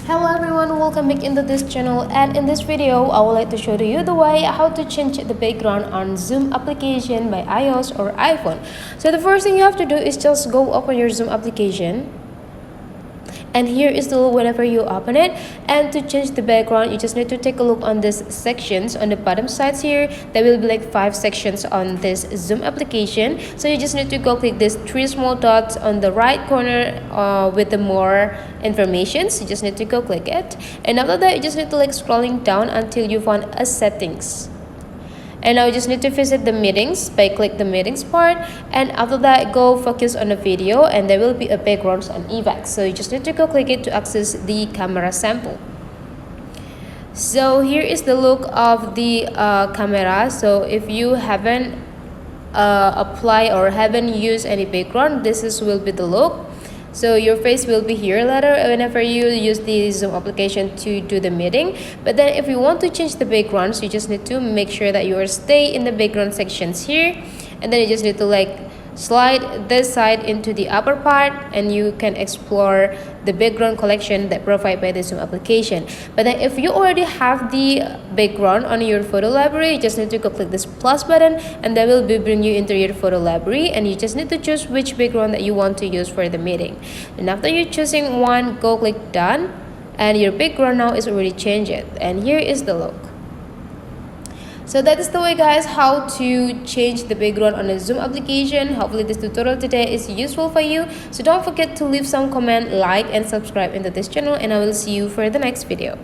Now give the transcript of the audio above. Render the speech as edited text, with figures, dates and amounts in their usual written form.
Hello everyone, welcome back into this channel, and in this video I would like to show you the way how to change the background on Zoom application by iOS or iPhone. So the first thing you have to do is just go open your Zoom application. And here is the look whenever you open it. And to change the background, you just need to take a look on these sections on the bottom sides here. There will be like 5 sections on this Zoom application. So you just need to go click these 3 small dots on the right corner with the more information. So you just need to go click it. And after that, you just need to like scrolling down until you find a settings. And now you just need to visit the meetings by click the meetings part, and after that go focus on the video, and there will be a backgrounds and effects. So you just need to go click it to access the camera sample. So here is the look of the camera. So if you haven't applied or haven't used any background, will be the look. So your face will be here later whenever you use the Zoom application to do the meeting. But then if you want to change the backgrounds, you just need to make sure that you stay in the background sections here. And then you just need to like slide this side into the upper part, and you can explore the background collection that provided by the Zoom application. But then if you already have the background on your photo library, you just need to go click this plus button, and that will bring you into your photo library, and you just need to choose which background that you want to use for the meeting. And after you're choosing one, go click done, and your background now is already changed, and here is the look. So that is the way, guys, how to change the background on a Zoom application. Hopefully this tutorial today is useful for you. So don't forget to leave some comment, like and subscribe into this channel, and I will see you for the next video.